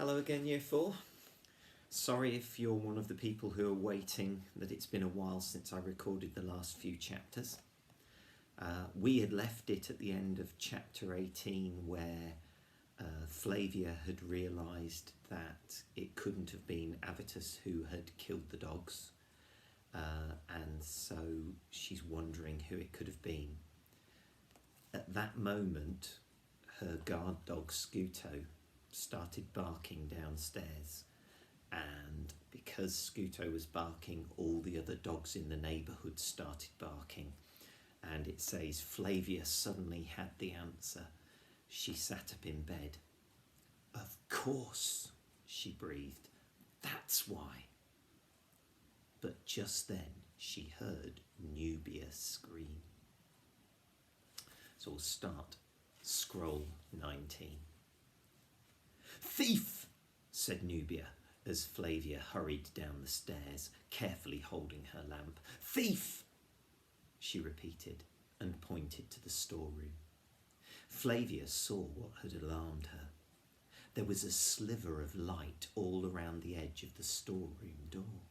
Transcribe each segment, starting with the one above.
Hello again, Year 4. Sorry if you're one of the people who are waiting that it's been a while since I recorded the last few chapters. We had left it at the end of chapter 18 where Flavia had realised that it couldn't have been Avitus who had killed the dogs, and so she's wondering who it could have been. At that moment, her guard dog Scuto started barking downstairs, and because Scuto was barking, all the other dogs in the neighbourhood started barking, and it says Flavia suddenly had the answer. She sat up in bed. "Of course," she breathed. "That's why." But just then she heard Nubia scream. So we'll start scroll 19. "Thief!" said Nubia as Flavia hurried down the stairs, carefully holding her lamp. "Thief!" she repeated and pointed to the storeroom. Flavia saw what had alarmed her. There was a sliver of light all around the edge of the storeroom door.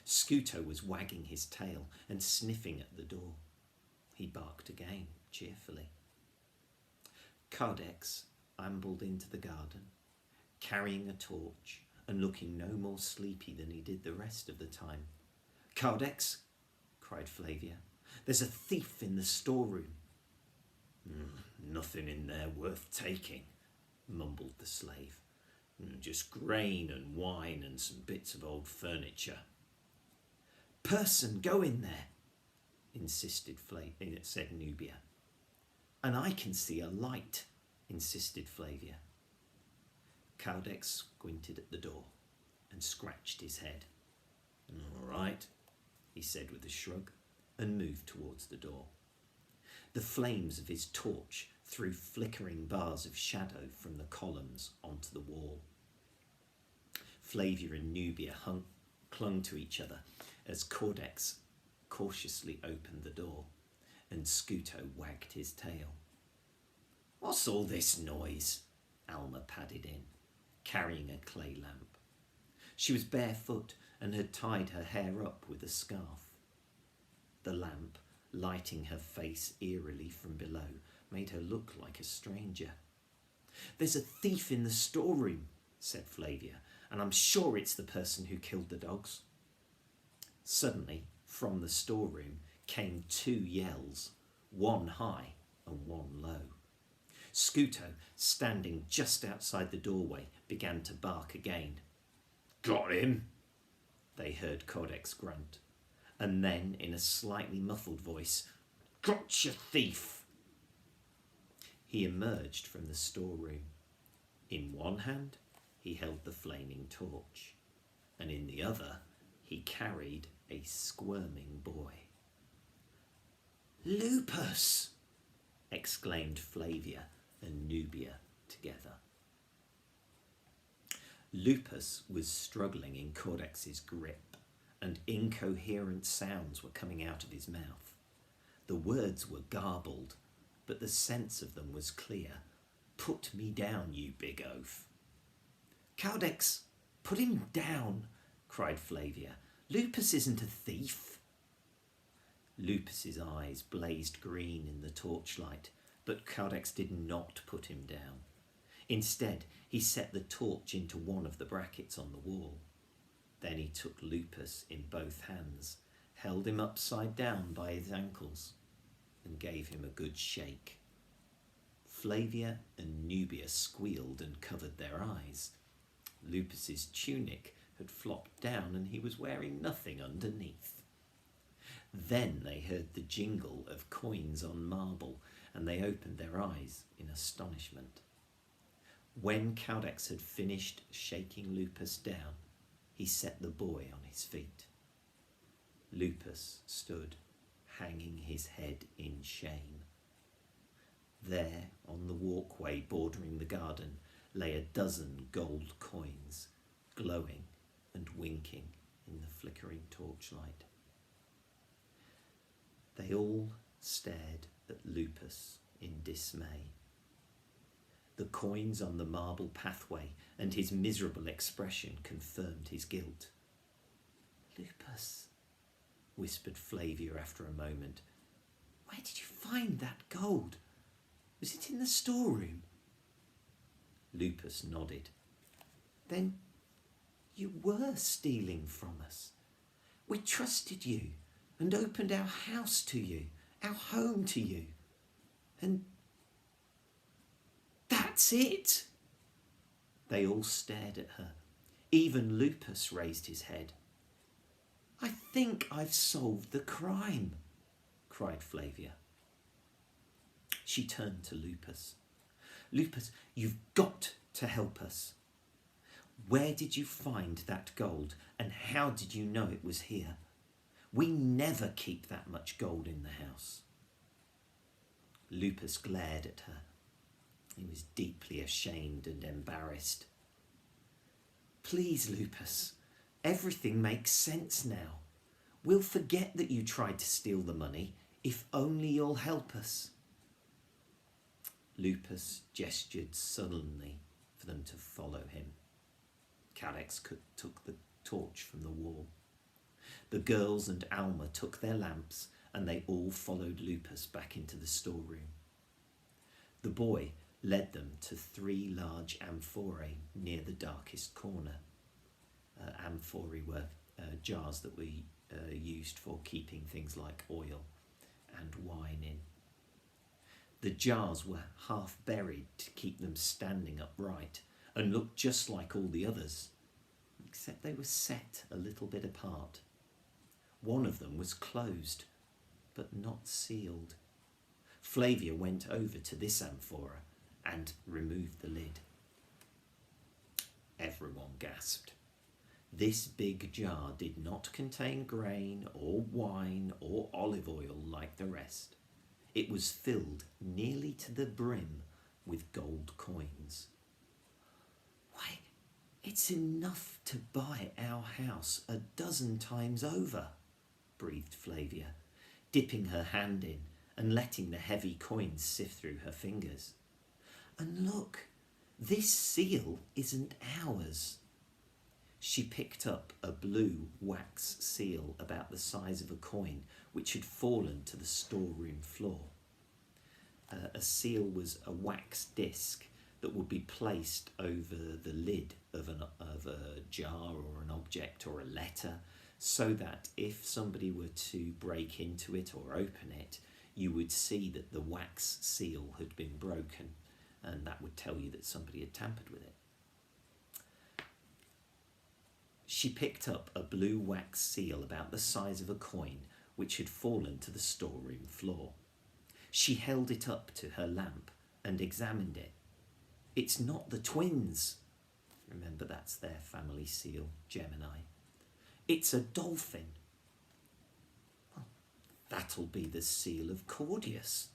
Scuto was wagging his tail and sniffing at the door. He barked again, cheerfully. Cardex ambled into the garden, carrying a torch and looking no more sleepy than he did the rest of the time. "Cardex," cried Flavia, "there's a thief in the storeroom." "Nothing in there worth taking," mumbled the slave. "Just grain and wine and some bits of old furniture." "Person, go in there," said Nubia. "And I can see a light," insisted Flavia. Cardex squinted at the door and scratched his head. "All right," he said with a shrug, and moved towards the door. The flames of his torch threw flickering bars of shadow from the columns onto the wall. Flavia and Nubia clung to each other as Cardex cautiously opened the door, and Scuto wagged his tail. "What's all this noise?" Alma padded in, carrying a clay lamp. She was barefoot and had tied her hair up with a scarf. The lamp, lighting her face eerily from below, made her look like a stranger. "There's a thief in the storeroom," said Flavia, "and I'm sure it's the person who killed the dogs." Suddenly, from the storeroom came two yells, one high and one low. Scuto, standing just outside the doorway, began to bark again. "Got him!" they heard Cardex grunt, and then, in a slightly muffled voice, "Gotcha, thief!" He emerged from the storeroom. In one hand, he held the flaming torch, and in the other, he carried a squirming boy. "Lupus!" exclaimed Flavia and Nubia together. Lupus was struggling in Cordex's grip, and incoherent sounds were coming out of his mouth. The words were garbled, but the sense of them was clear. "Put me down, you big oaf." "Cardex, put him down," cried Flavia. "Lupus isn't a thief." Lupus's eyes blazed green in the torchlight, but Cardex did not put him down. Instead, he set the torch into one of the brackets on the wall. Then he took Lupus in both hands, held him upside down by his ankles, and gave him a good shake. Flavia and Nubia squealed and covered their eyes. Lupus's tunic had flopped down and he was wearing nothing underneath. Then they heard the jingle of coins on marble, and they opened their eyes in astonishment. When Cardex had finished shaking Lupus down, he set the boy on his feet. Lupus stood, hanging his head in shame. There, on the walkway bordering the garden, lay a dozen gold coins, glowing and winking in the flickering torchlight. They all stared at Lupus in dismay. The coins on the marble pathway and his miserable expression confirmed his guilt. "Lupus," whispered Flavia after a moment, "where did you find that gold? Was it in the storeroom?" Lupus nodded. "Then you were stealing from us. We trusted you and opened our house to you, our home to you. And that's it." They all stared at her. Even Lupus raised his head. "I think I've solved the crime," cried Flavia. She turned to Lupus. "Lupus, you've got to help us. Where did you find that gold, and how did you know it was here? We never keep that much gold in the house." Lupus glared at her. He was deeply ashamed and embarrassed. "Please, Lupus, everything makes sense now. We'll forget that you tried to steal the money if only you'll help us." Lupus gestured sullenly for them to follow him. Carex took the torch from the wall. The girls and Alma took their lamps, and they all followed Lupus back into the storeroom. The boy led them to 3 large amphorae near the darkest corner. Amphorae were jars that were used for keeping things like oil and wine in. The jars were half buried to keep them standing upright and looked just like all the others, except they were set a little bit apart. One of them was closed, but not sealed. Flavia went over to this amphora and removed the lid. Everyone gasped. This big jar did not contain grain or wine or olive oil like the rest. It was filled nearly to the brim with gold coins. "Why, it's enough to buy our house 12 times over," breathed Flavia, dipping her hand in and letting the heavy coins sift through her fingers. "And look, this seal isn't ours." She picked up a blue wax seal about the size of a coin which had fallen to the storeroom floor. A seal was a wax disc that would be placed over the lid of a jar or an object or a letter, so that if somebody were to break into it or open it, you would see that the wax seal had been broken, and that would tell you that somebody had tampered with it. She picked up a blue wax seal about the size of a coin which had fallen to the storeroom floor. She held it up to her lamp and examined it. "It's not the twins." Remember, that's their family seal, Gemini. "It's a dolphin." "Well, that'll be the seal of Claudius,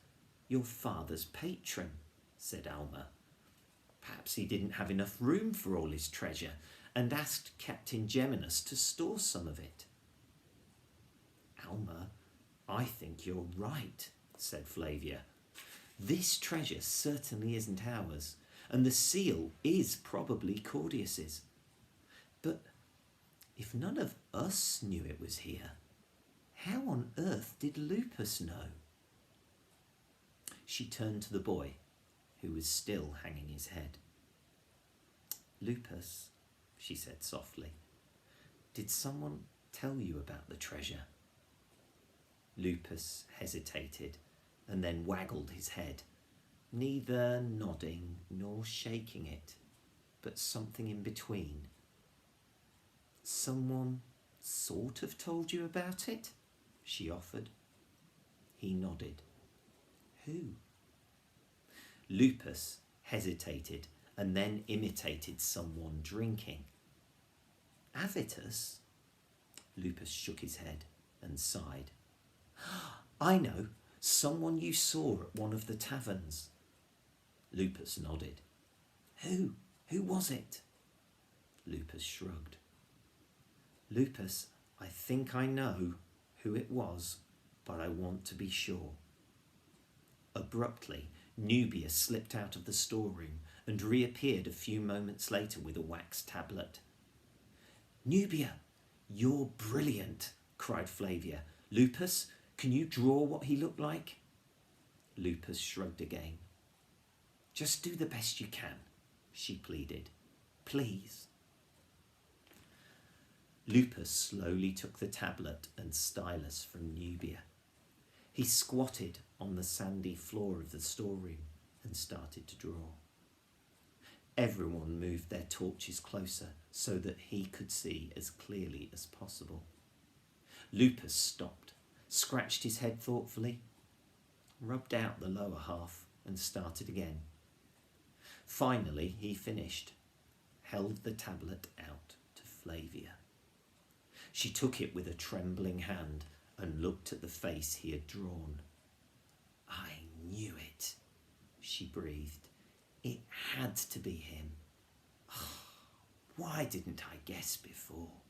your father's patron," said Alma. "Perhaps he didn't have enough room for all his treasure and asked Captain Geminus to store some of it." "Alma, I think you're right," said Flavia. "This treasure certainly isn't ours, and the seal is probably Claudius's. But if none of us knew it was here, how on earth did Lupus know?" She turned to the boy, who was still hanging his head. "Lupus," she said softly, "did someone tell you about the treasure?" Lupus hesitated and then waggled his head, neither nodding nor shaking it, but something in between. "Someone sort of told you about it?" she offered. He nodded. "Who?" Lupus hesitated and then imitated someone drinking. "Avitus?" Lupus shook his head and sighed. "I know, someone you saw at one of the taverns." Lupus nodded. Who was it?" Lupus shrugged. "Lupus, I think I know who it was, but I want to be sure." Abruptly, Nubia slipped out of the storeroom and reappeared a few moments later with a wax tablet. "Nubia, you're brilliant," cried Flavia. "Lupus, can you draw what he looked like?" Lupus shrugged again. "Just do the best you can," she pleaded. "Please." Lupus slowly took the tablet and stylus from Nubia. He squatted on the sandy floor of the storeroom and started to draw. Everyone moved their torches closer so that he could see as clearly as possible. Lupus stopped, scratched his head thoughtfully, rubbed out the lower half and started again. Finally, he finished, held the tablet out to Flavia. She took it with a trembling hand and looked at the face he had drawn. "I knew it," she breathed. "It had to be him. Why didn't I guess before?"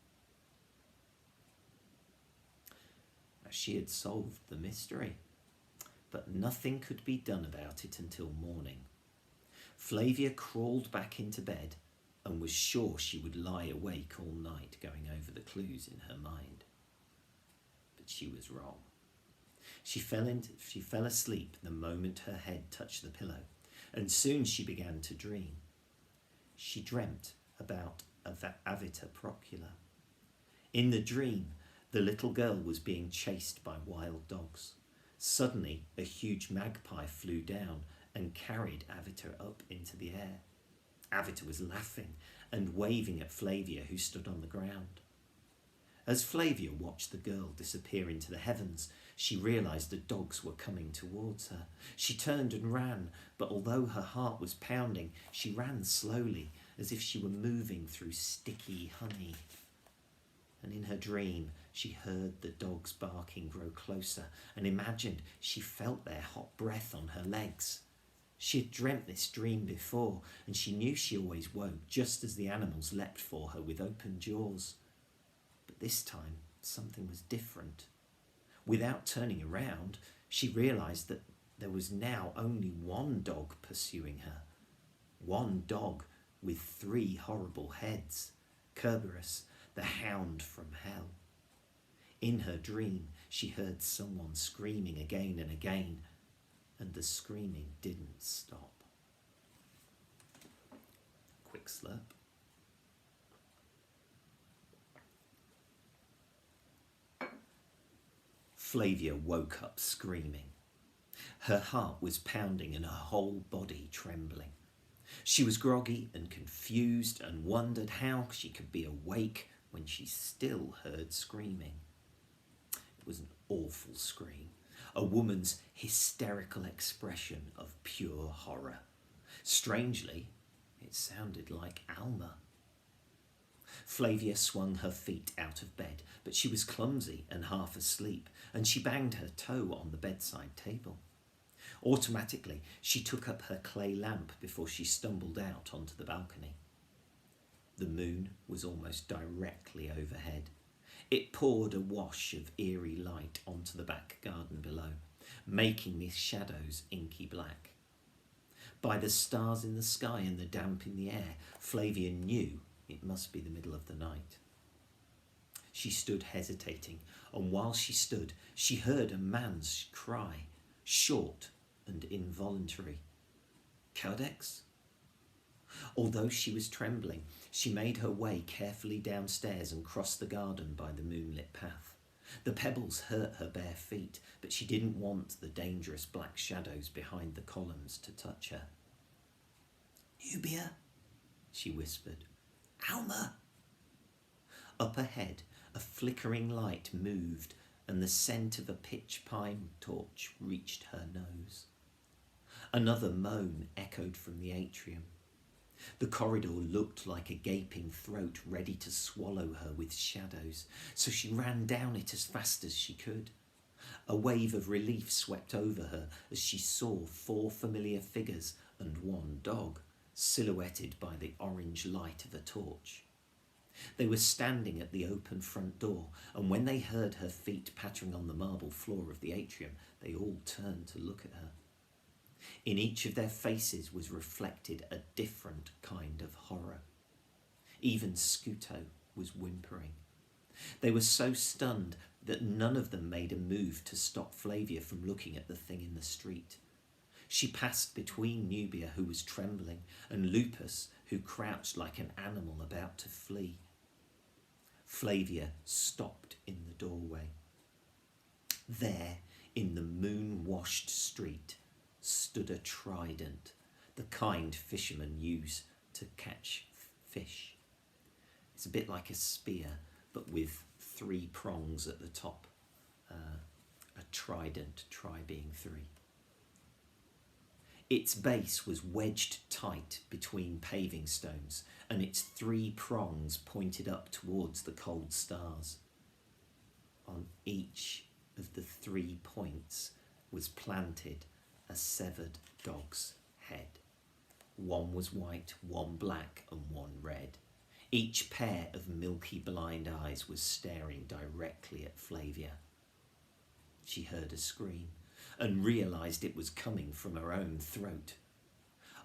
She had solved the mystery, but nothing could be done about it until morning. Flavia crawled back into bed and was sure she would lie awake all night going over the clues in her mind. But she was wrong. She fell asleep the moment her head touched the pillow, and soon she began to dream. She dreamt about Avita Procula. In the dream, the little girl was being chased by wild dogs. Suddenly, a huge magpie flew down and carried Avita up into the air. Avita was laughing and waving at Flavia, who stood on the ground. As Flavia watched the girl disappear into the heavens, she realised the dogs were coming towards her. She turned and ran, but although her heart was pounding, she ran slowly, as if she were moving through sticky honey. And in her dream, she heard the dogs barking grow closer and imagined she felt their hot breath on her legs. She had dreamt this dream before, and she knew she always woke just as the animals leapt for her with open jaws. But this time, something was different. Without turning around, she realised that there was now only one dog pursuing her. One dog with 3 horrible heads, Kerberos, the hound from hell. In her dream, she heard someone screaming again and again, and the screaming didn't stop. Quick slurp. Flavia woke up screaming. Her heart was pounding and her whole body trembling. She was groggy and confused and wondered how she could be awake when she still heard screaming. It was an awful scream, a woman's hysterical expression of pure horror. Strangely, it sounded like Alma. Flavia swung her feet out of bed, but she was clumsy and half asleep, and she banged her toe on the bedside table. Automatically, she took up her clay lamp before she stumbled out onto the balcony. The moon was almost directly overhead. It poured a wash of eerie light onto the back garden below, making the shadows inky black. By the stars in the sky and the damp in the air, Flavia knew it must be the middle of the night. She stood hesitating, and while she stood, she heard a man's cry, short and involuntary. "Codex?" Although she was trembling, she made her way carefully downstairs and crossed the garden by the moonlit path. The pebbles hurt her bare feet, but she didn't want the dangerous black shadows behind the columns to touch her. "Nubia," she whispered. "Alma!" Up ahead, a flickering light moved, and the scent of a pitch pine torch reached her nose. Another moan echoed from the atrium. The corridor looked like a gaping throat ready to swallow her with shadows, so she ran down it as fast as she could. A wave of relief swept over her as she saw 4 familiar figures and 1 dog, silhouetted by the orange light of a torch. They were standing at the open front door, and when they heard her feet pattering on the marble floor of the atrium, they all turned to look at her. In each of their faces was reflected a different kind of horror. Even Scuto was whimpering. They were so stunned that none of them made a move to stop Flavia from looking at the thing in the street. She passed between Nubia, who was trembling, and Lupus, who crouched like an animal about to flee. Flavia stopped in the doorway. There, in the moon-washed street, stood a trident, the kind fishermen use to catch fish. It's a bit like a spear, but with 3 prongs at the top. A trident, try being 3. Its base was wedged tight between paving stones, and its 3 prongs pointed up towards the cold stars. On each of the 3 points was planted a severed dog's head. One was white, one black, and one red. Each pair of milky blind eyes was staring directly at Flavia. She heard a scream and realised it was coming from her own throat.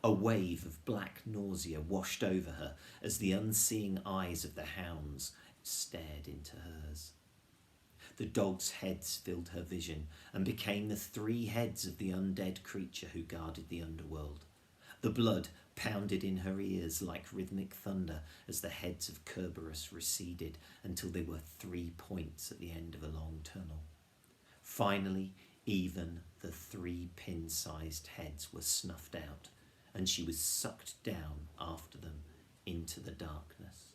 A wave of black nausea washed over her as the unseeing eyes of the hounds stared into hers. The dogs' heads filled her vision and became the 3 heads of the undead creature who guarded the underworld. The blood pounded in her ears like rhythmic thunder as the heads of Kerberos receded until they were 3 points at the end of a long tunnel. Finally, even the 3 pin-sized heads were snuffed out, and she was sucked down after them into the darkness.